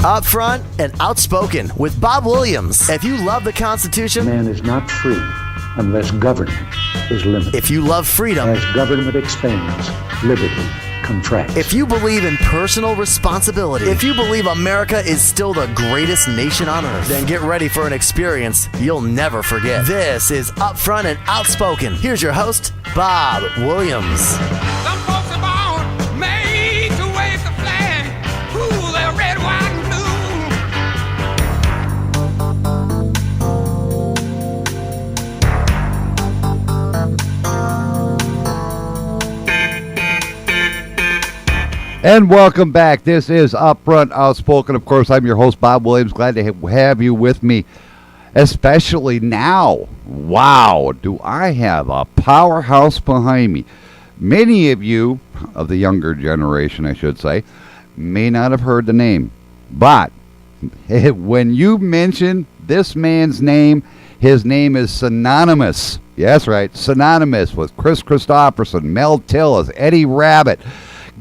Upfront and Outspoken with Bob Williams. If you love the Constitution, man is not free unless government is limited. If you love freedom, as government expands, liberty contracts. If you believe in personal responsibility, if you believe America is still the greatest nation on earth, then get ready for an experience you'll never forget. This is Upfront and Outspoken. Here's your host, Bob Williams. Some folks are born made to wave the flag. Ooh, they're red, white, and blue. And welcome back. This is Upfront Outspoken. Of course, I'm your host, Bob Williams. Glad to have you with me, especially now. Wow, do I have a powerhouse behind me. Many of you, of the younger generation, I should say, may not have heard the name. But when you mention this man's name, his name is synonymous. Yes, right, synonymous with Chris Christopherson, Mel Tillis, Eddie Rabbitt,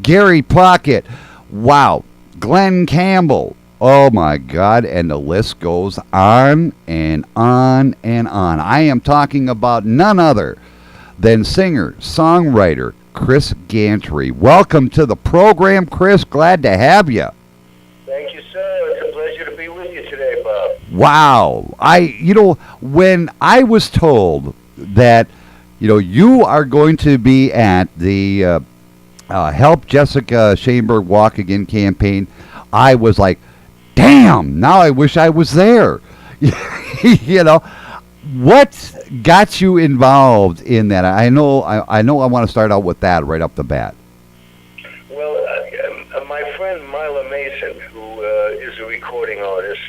Gary Puckett, wow, Glen Campbell, oh my God, and the list goes on and on and on. I am talking about none other than singer, songwriter, Chris Gantry. Welcome to the program, Chris. Glad to have you. Thank you, sir. It's a pleasure to be with you today, Bob. Wow. When I was told that, you are going to be at the Help Jessica Shaneberg Walk Again campaign, I was like, damn, now I wish I was there. What got you involved in that? I know I want to start out with that right up the bat. Well, my friend Mila Mason, who is a recording artist,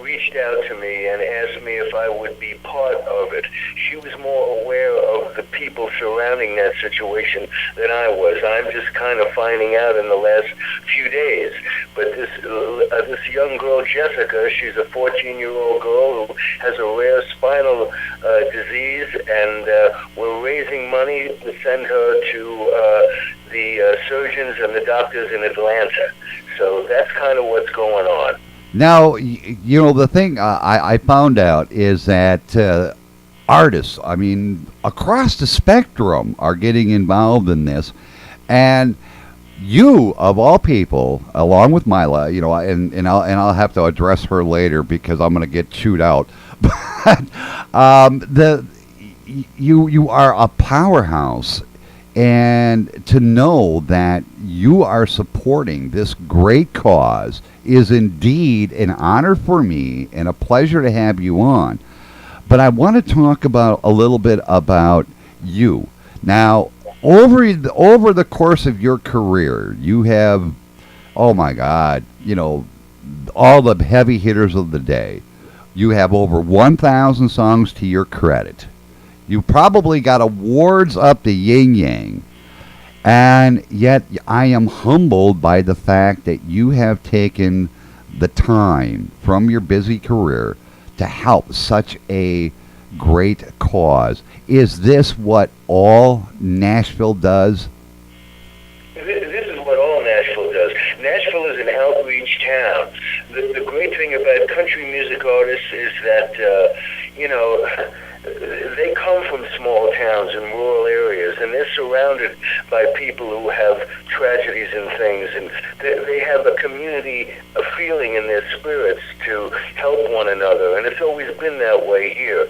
reached out to me and asked me if I would be part of it. She was more aware of the people surrounding that situation than I was. I'm just kind of finding out in the last few days. But this young girl, Jessica, she's a 14-year-old girl who has a rare spinal disease, and we're raising money to send her to the surgeons and the doctors in Atlanta. So that's kind of what's going on. Now, the thing I found out is that artists, across the spectrum, are getting involved in this. And you, of all people, along with Mila, and I'll have to address her later because I'm going to get chewed out. But you are a powerhouse. And to know that you are supporting this great cause is indeed an honor for me and a pleasure to have you on. But I want to talk about a little bit about you. Now, over the course of your career, you have, oh my God, all the heavy hitters of the day. You have over 1,000 songs to your credit. You probably got awards up the yin-yang. And yet I am humbled by the fact that you have taken the time from your busy career to help such a great cause. Is this what all Nashville does? This is what all Nashville does. Nashville is an outreach town. The great thing about country music artists is that, they come from small towns and rural areas, and they're surrounded by people who have tragedies and things, and they have a community, a feeling in their spirits to help one another, and it's always been that way here.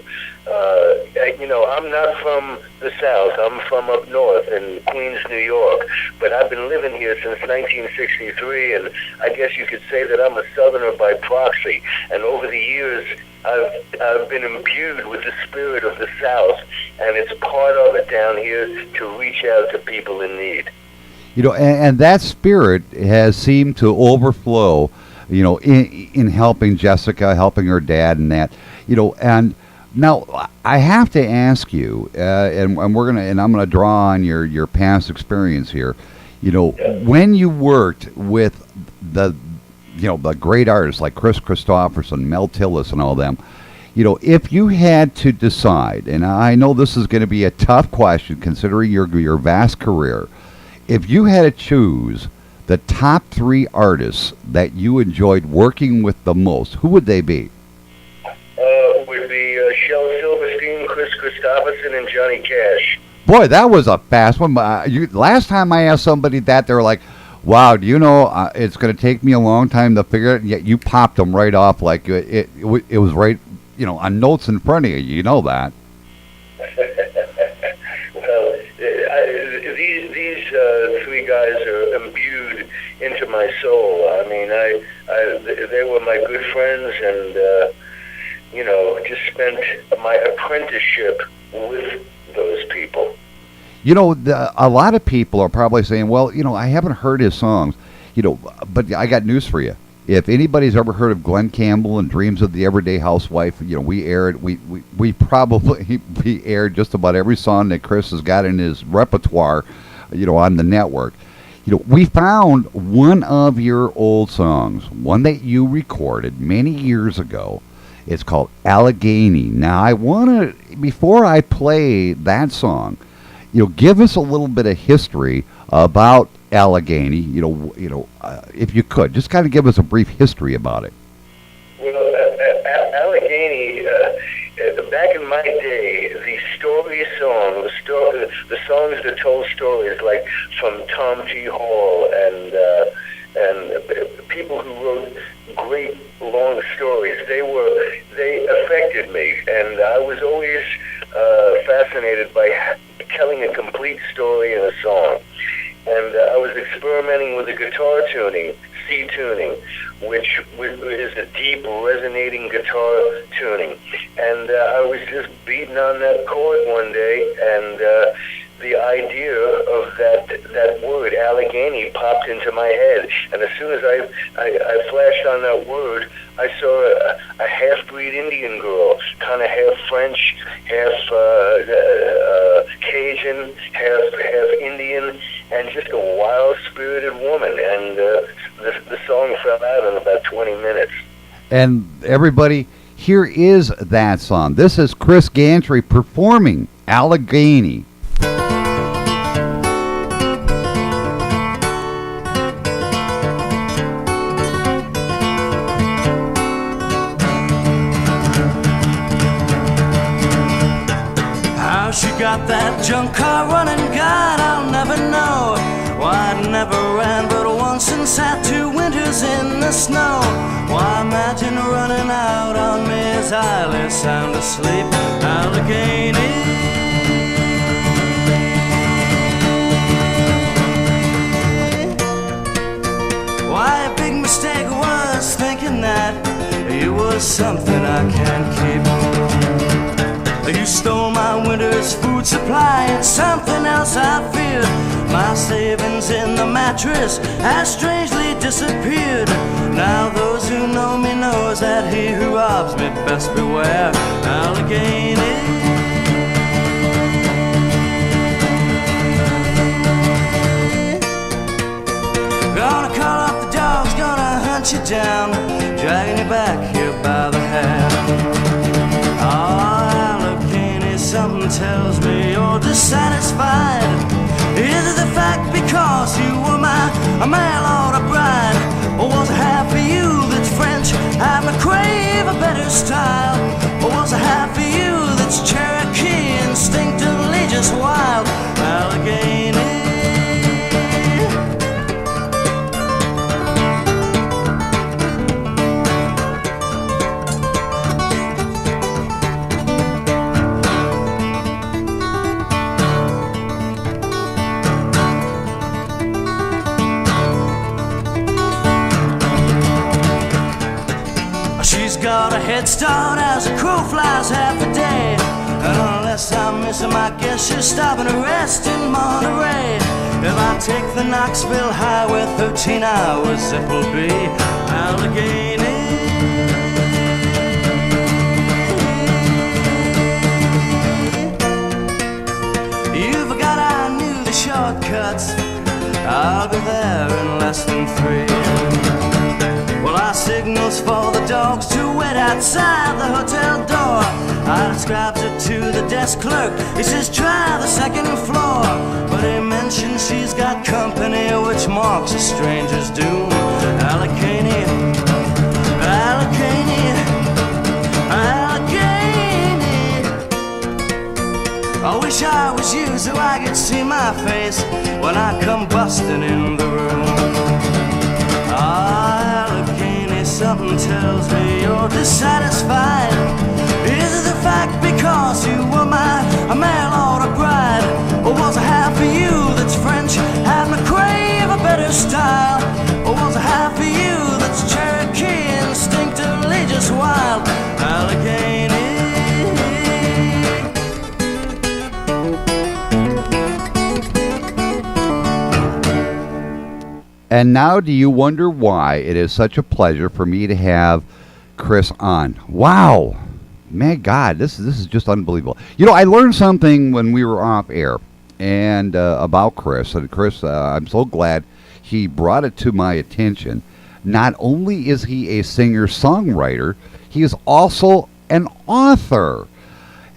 I'm not from the South. I'm from up north in Queens, New York, but I've been living here since 1963, and I guess you could say that I'm a Southerner by proxy, and over the years, I've been imbued with the spirit of the South, and it's part of it down here to reach out to people in need. And that spirit has seemed to overflow, in helping Jessica, helping her dad, and that, and now I have to ask you, and I'm gonna draw on your past experience here, when you worked with the great artists like Chris Christopherson, Mel Tillis, and all them, if you had to decide, and I know this is going to be a tough question considering your vast career, if you had to choose the top 3 artists that you enjoyed working with the most, who would they be? Would be Shel Silverstein, Chris Christopherson, and Johnny Cash. Boy, that was a fast one. Last time I asked somebody that, they were like, wow, do you know it's going to take me a long time to figure it, and yet you popped them right off like it was right, on notes in front of you. You know that. Well, these 3 guys are imbued into my soul. I mean, they were my good friends, and just spent my apprenticeship with those people. A lot of people are probably saying, well, I haven't heard his songs, but I got news for you. If anybody's ever heard of Glen Campbell and Dreams of the Everyday Housewife, we probably aired just about every song that Chris has got in his repertoire, on the network. We found one of your old songs, one that you recorded many years ago. It's called Allegheny. Now, I want to, before I play that song, give us a little bit of history about Allegheny. If you could, just kind of give us a brief history about it. Well, Allegheny, back in my day, the story song, the songs that told stories, like from Tom T. Hall and people who wrote great long stories, they affected me, and I was always fascinated by telling a complete story in a song. And I was experimenting with the guitar tuning, C tuning, which is a deep, resonating guitar tuning. And I was just beating on that chord one day, and the idea of that word, Allegheny, popped into my head. And as soon as I flashed on that word, I saw a half-breed Indian girl, kind of half French, half Cajun, half Indian, and just a wild-spirited woman. And the song fell out in about 20 minutes. And everybody, here is that song. This is Chris Gantry performing Allegheny. She got that junk car running, God, I'll never know. Why, I never ran but once and sat 2 winters in the snow. Why, imagine running out on me as I lay sound asleep. Allegheny. Why, a big mistake was thinking that you was something I can't keep. You stole my winter's food supply, and something else I feared. My savings in the mattress has strangely disappeared. Now those who know me knows that he who robs me best beware. Allegheny. Gonna call up the dogs, gonna hunt you down, dragging you back here by the hair. Something tells me you're dissatisfied. Is it the fact because you were my mail order bride? Or was it half of you that's French, having a crave a better style? Or was it half of you that's Cherokee, instinctively just wild? Allegheny. Got a head start as a crow flies half a day. And unless I miss him, I guess she'll stop and rest in Monterey. If I take the Knoxville Highway 13 hours, it will be Allegheny. You forgot I knew the shortcuts. I'll be there in less than 3. Well, I signals for the dogs to wait outside the hotel door. I described it to the desk clerk. He says, try the second floor. But he mentioned she's got company, which marks a stranger's doom. Allegheny, Allegheny, Allegheny. I wish I was you so I could see my face when I come busting in the room. Allegheny, something tells me you're dissatisfied. Is it the fact because you were my mail order bride? Or was it half of you that's French, had me crave a better style? Or was it half of you that's Cherokee, instinctively just wild? Allegheny. And now do you wonder why it is such a pleasure for me to have Chris on? Wow. Man, God, this is just unbelievable. You know, I learned something when we were off air and about Chris. And Chris, I'm so glad he brought it to my attention. Not only is he a singer-songwriter, he is also an author.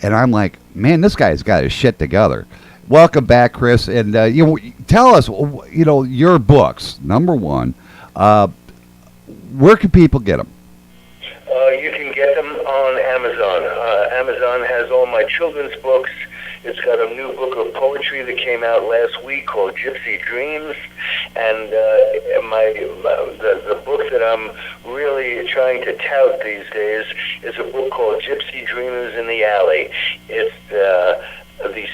And I'm like, man, this guy's got his shit together. Welcome back, Chris. And tell us, your books. Number one, where can people get them? You can get them on Amazon. Amazon has all my children's books. It's got a new book of poetry that came out last week called Gypsy Dreams, and the book that I'm really trying to tout these days is a book called Gypsy Dreamers in the Alley. It's the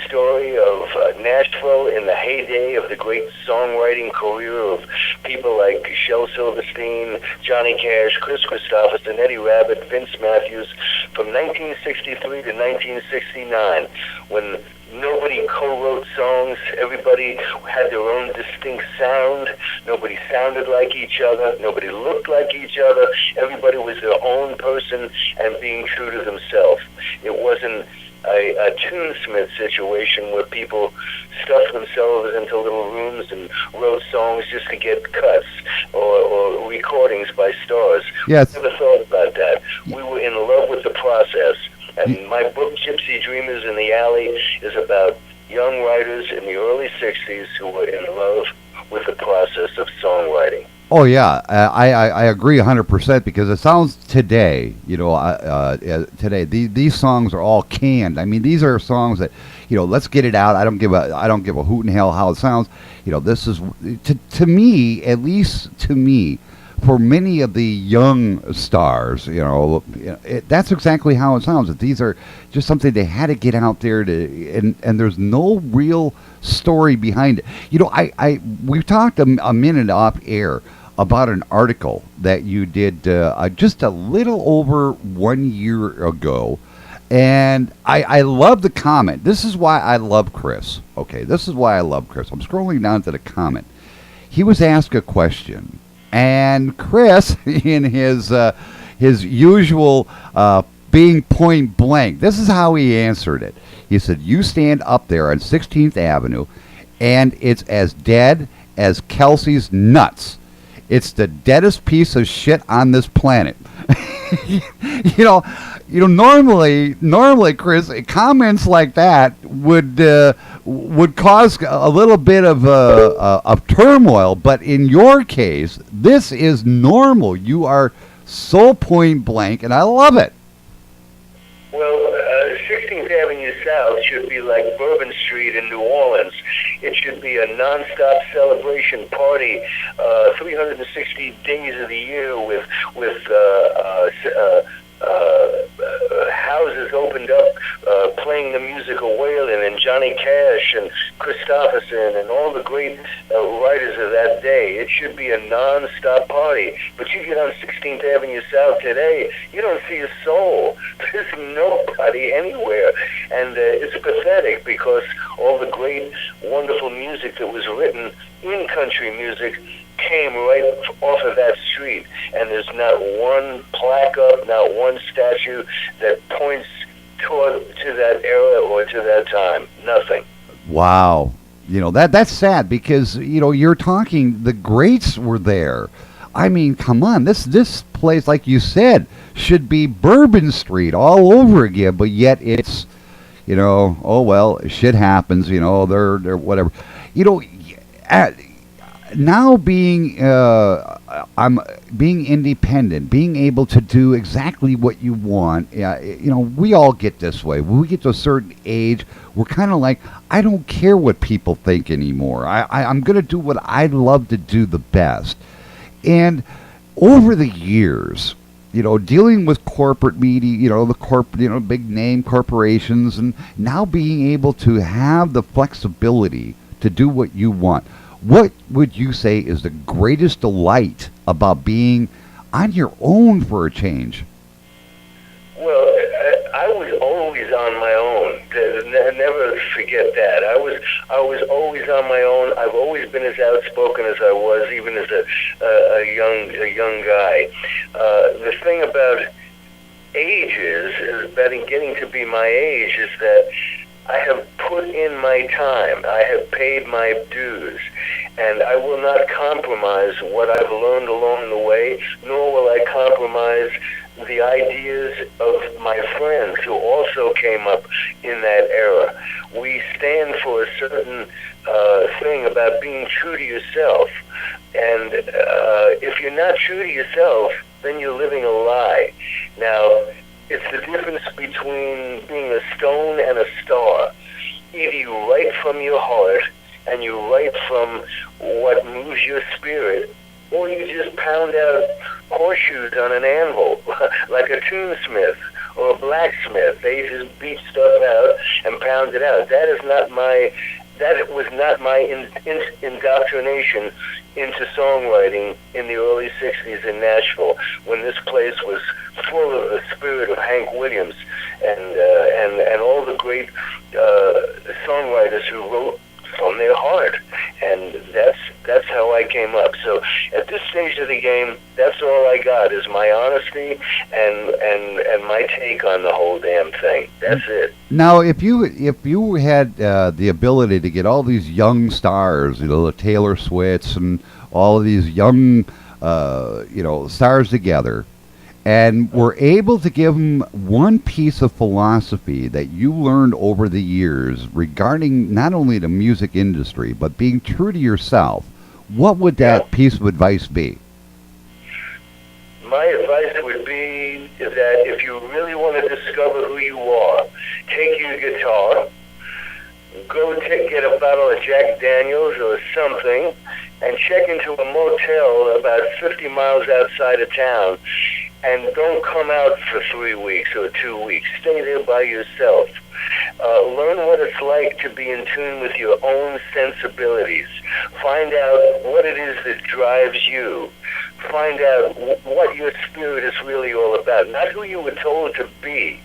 story of Nashville in the heyday of the great songwriting career of people like Shel Silverstein, Johnny Cash, Chris Christopherson, Eddie Rabbitt, Vince Matthews, from 1963 to 1969, when nobody co-wrote songs. Everybody had their own distinct sound. Nobody sounded like each other. Nobody looked like each other. Everybody was their own person and being true to themselves. It wasn't a tunesmith situation where people stuffed themselves into little rooms and wrote songs just to get cuts or recordings by stars. Yes. We never thought about that. We were in love with the process. And my book, Gypsy Dreamers in the Alley, is about young writers in the early 60s who were in love with the process of songwriting. Oh, yeah. I agree 100% because it sounds today, today, these songs are all canned. I mean, these are songs that, let's get it out. I don't give a hoot and hell how it sounds. This is, to me, at least to me, for many of the young stars, that's exactly how it sounds. That these are just something they had to get out there and there's no real story behind it. We talked a minute off air about an article that you did just a little over 1 year ago, and I love the comment. This is why I love Chris. Okay, this is why I love Chris. I'm scrolling down to the comment. He was asked a question. And Chris, in his usual being point blank, this is how he answered it. He said, "You stand up there on 16th Avenue, and it's as dead as Kelsey's nuts. It's the deadest piece of shit on this planet." Normally, Chris, comments like that would cause a little bit of turmoil, but in your case, this is normal. You are so point blank, and I love it. Well, 16th Avenue South should be like Bourbon Street in New Orleans. It should be a non-stop celebration party, 360 days of the year with houses opened up, playing the music of Waylon and Johnny Cash and Christopherson and all the great writers of that day. It should be a non-stop party. But you get on 16th Avenue South today, you don't see a soul. There's nobody anywhere. And it's pathetic because all the great, wonderful music that was written in country music came right off of that street, and there's not one plaque up, not one statue that points to that era or to that time. Nothing. Wow. That's sad because, you're talking, the greats were there. I mean, come on, this place, like you said, should be Bourbon Street all over again, but yet it's, oh well, shit happens, they're whatever, at, now I'm being independent, being able to do exactly what you want. We all get this way. When we get to a certain age, we're kind of like, I don't care what people think anymore. I'm going to do what I love to do the best. And over the years, dealing with corporate media, big name corporations, and now being able to have the flexibility to do what you want. What would you say is the greatest delight about being on your own for a change? Well, I was always on my own. Never forget that. I was always on my own. I've always been as outspoken as I was, even as a young guy. The thing about getting to be my age, is that I have put in my time. I have paid my dues. And I will not compromise what I've learned along the way, nor will I compromise the ideas of my friends who also came up in that era. We stand for a certain thing about being true to yourself. And if you're not true to yourself, then you're living a lie. Now, it's the difference between being a stone and a star. Either you write from your heart, and you write from what moves your spirit, or you just pound out horseshoes on an anvil, like a tunesmith or a blacksmith. They just beat stuff out and pound it out. That was not my indoctrination into songwriting in the early 60s in Nashville, when this place was full of the spirit of Hank Williams and all the great songwriters who wrote from their heart. And that's how I came up. So at this stage of the game, that's all I got is my honesty and my take on the whole damn thing. That's it. Now, if you had the ability to get all these young stars, the Taylor Swifts and all of these young stars together, and were able to give them one piece of philosophy that you learned over the years regarding not only the music industry, but being true to yourself, what would that piece of advice be? My advice would be that if you really want to discover who you are, take your guitar, go get a bottle of Jack Daniels or something, and check into a motel about 50 miles outside of town. And don't come out for 3 weeks or 2 weeks. Stay there by yourself. Learn what it's like to be in tune with your own sensibilities. Find out what it is that drives you. Find out what your spirit is really all about. Not who you were told to be,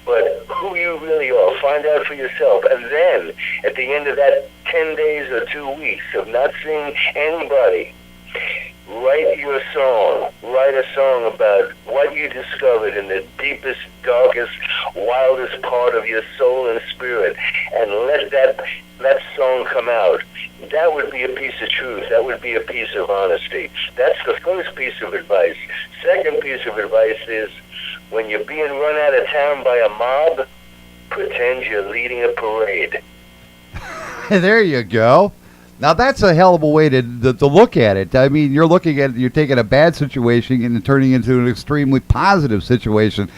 but who you really are. Find out for yourself. And then, at the end of that 10 days or 2 weeks of not seeing anybody, write your song. Write a song about what you discovered in the deepest, darkest, wildest part of your soul and spirit, and let that song come out. That would be a piece of truth. That would be a piece of honesty. That's the first piece of advice. Second piece of advice is, when you're being run out of town by a mob, pretend you're leading a parade. There you go. Now, that's a hell of a way to look at it. I mean, you're taking a bad situation and turning it into an extremely positive situation.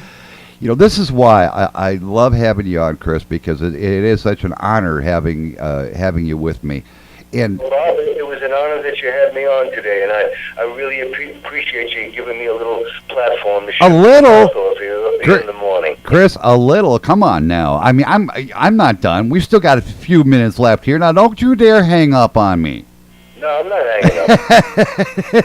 This is why I love having you on, Chris, because it is such an honor having you with me. And Bob, it was an honor that you had me on today, and I really appreciate you giving me a little platform to a little here in the morning. Chris, a little. Come on now. I mean, I'm not done. We've still got a few minutes left here. Now, don't you dare hang up on me. No, I'm not hanging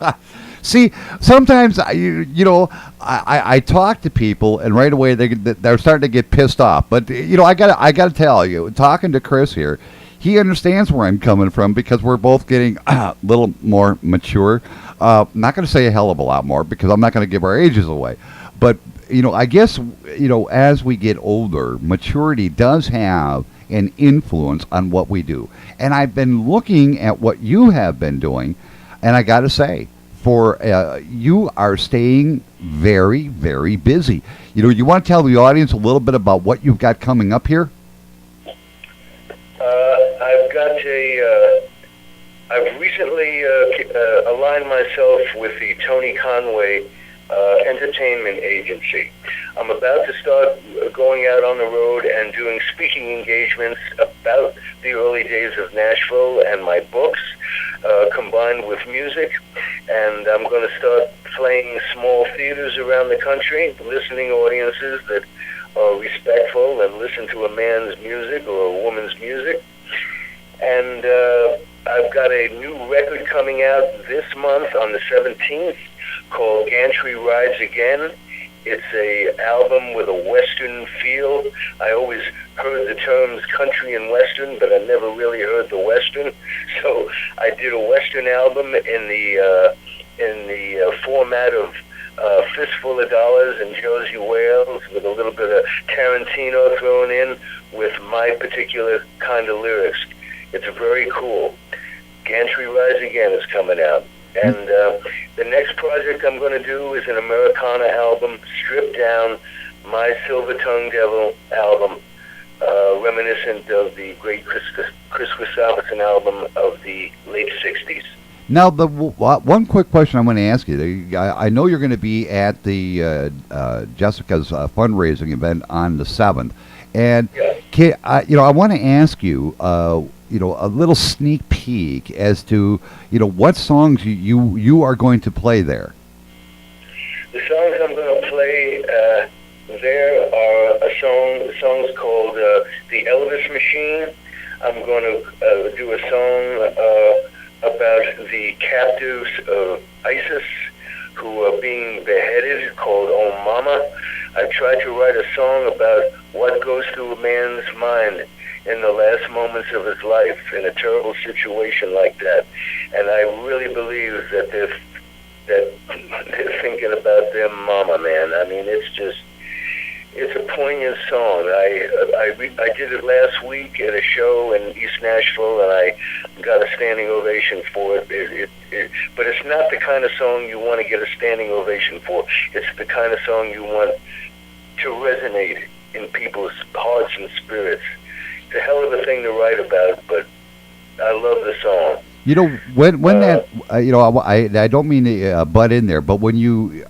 up. See, sometimes I talk to people, and right away they're starting to get pissed off. But I got to tell you, talking to Chris here, he understands where I'm coming from, because we're both getting a little more mature. I'm not going to say a hell of a lot more, because I'm not going to give our ages away. But I guess as we get older, maturity does have an influence on what we do. And I've been looking at what you have been doing. And I got to say, for you are staying very, very busy. You want to tell the audience a little bit about what you've got coming up here? I've recently aligned myself with the Tony Conway entertainment agency. I'm about to start going out on the road and doing speaking engagements about the early days of Nashville and my books, combined with music. And I'm going to start playing small theaters around the country, listening audiences that are respectful and listen to a man's music or a woman's music. And I've got a new record coming out this month on the 17th called Gantry Rides Again. It's a album with a Western feel. I always heard the terms country and Western, but I never really heard the Western. So I did a Western album in the format of Fistful of Dollars and Josie Wales, with a little bit of Tarantino thrown in with my particular kind of lyrics. It's very cool. Gantry Rise Again is coming out. And the next project I'm going to do is an Americana album, stripped down, my Silver Tongue Devil album, reminiscent of the great Chris Christopherson album of the late 60s. Now, the one quick question I'm going to ask you. I know you're going to be at the Jessica's fundraising event on the 7th. And, yeah. I want to ask you, a little sneak peek as to, what songs you are going to play there. The songs I'm going to play there are songs called The Elvis Machine. I'm going to do a song about the captives of ISIS who are being beheaded, called Oh Mama. I've tried to write a song about what goes through a man's mind in the last moments of his life in a terrible situation like that. And I really believe that they're thinking about their mama, man. I mean, it's a poignant song. I did it last week at a show in East Nashville, and I got a standing ovation for it. But it's not the kind of song you want to get a standing ovation for. It's the kind of song you want to resonate in people's hearts and spirits. It's a hell of a thing to write about, but I love the song. When that, I don't mean to butt in there, but when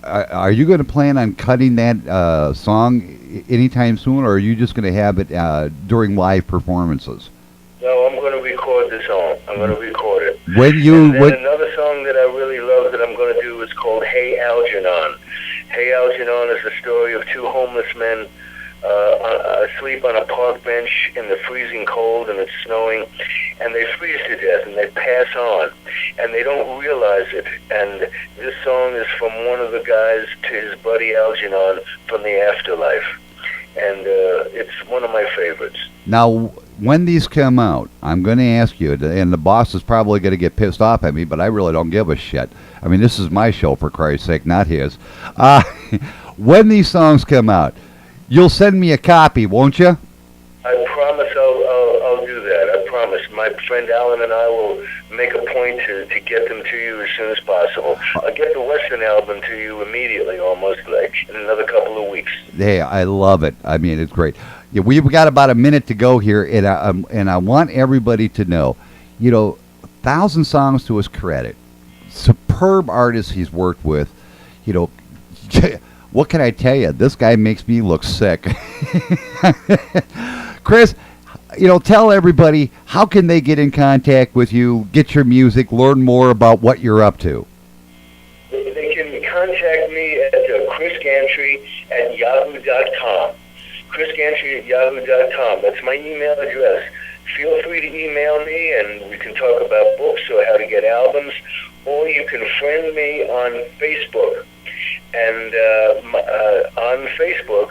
are you going to plan on cutting that song anytime soon, or are you just going to have it during live performances? No, I'm going to record the song. I'm going to record it. Another song that I really love that I'm going to do is called Hey Algernon. Hey Algernon is the story of two homeless men asleep on a park bench in the freezing cold, and it's snowing, and they freeze to death and they pass on, and they don't realize it. And this song is from one of the guys to his buddy Algernon from the afterlife, and it's one of my favorites. Now, when these come out, I'm going to ask you, and the boss is probably going to get pissed off at me, but I really don't give a shit. I mean, this is my show, for Christ's sake, not his. When these songs come out, you'll send me a copy, won't you? I promise I'll do that. I promise. My friend Alan and I will make a point to get them to you as soon as possible. I'll get the Western album to you immediately, almost like in another couple of weeks. Hey, I love it. I mean, it's great. Yeah, we've got about a minute to go here, and I want everybody to know, 1,000 songs to his credit. Superb artists he's worked with. What can I tell you? This guy makes me look sick. Chris, tell everybody, how can they get in contact with you, get your music, learn more about what you're up to? They can contact me at chrisgantry@yahoo.com. chrisgantry@yahoo.com. That's my email address. Feel free to email me, and we can talk about books or how to get albums, or you can friend me on Facebook. And on Facebook,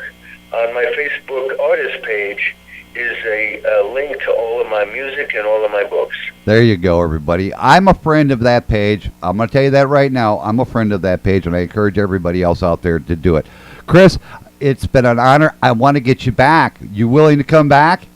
on my Facebook artist page, is a link to all of my music and all of my books. There you go, everybody. I'm a friend of that page. I'm going to tell you that right now. I'm a friend of that page, and I encourage everybody else out there to do it. Chris, it's been an honor. I want to get you back. You willing to come back?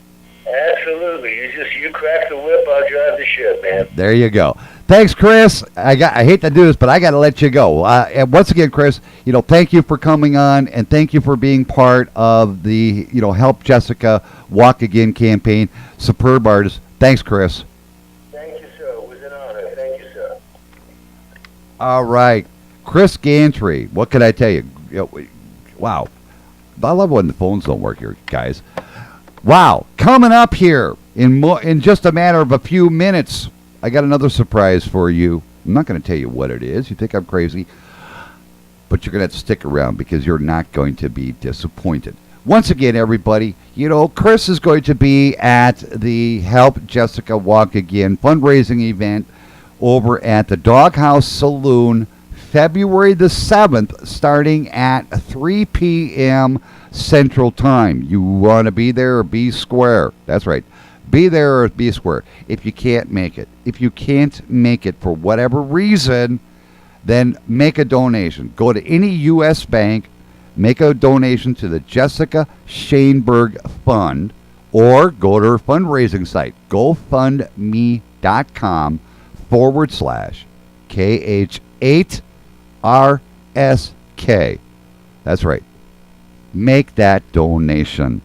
Absolutely. You crack the whip, I'll drive the ship, man. There you go. Thanks, Chris. I hate to do this, but I got to let you go. And once again, Chris, thank you for coming on, and thank you for being part of the, Help Jessica Walk Again campaign. Superb artist. Thanks, Chris. Thank you, sir. It was an honor. Thank you, sir. All right. Chris Gantry. What can I tell you? Wow. I love when the phones don't work here, guys. Wow. Coming up here in just a matter of a few minutes, I got another surprise for you. I'm not going to tell you what it is. You think I'm crazy. But you're going to have to stick around because you're not going to be disappointed. Once again, everybody, Chris is going to be at the Help Jessica Walk Again fundraising event over at the Doghouse Saloon, February the 7th, starting at 3 p.m. Central Time. You want to be there or be square. That's right. Be there or be square. If you can't make it. If you can't make it for whatever reason, then make a donation. Go to any U.S. bank, make a donation to the Jessica Shaneberg Fund, or go to her fundraising site, gofundme.com/KH8RSK. That's right. Make that donation.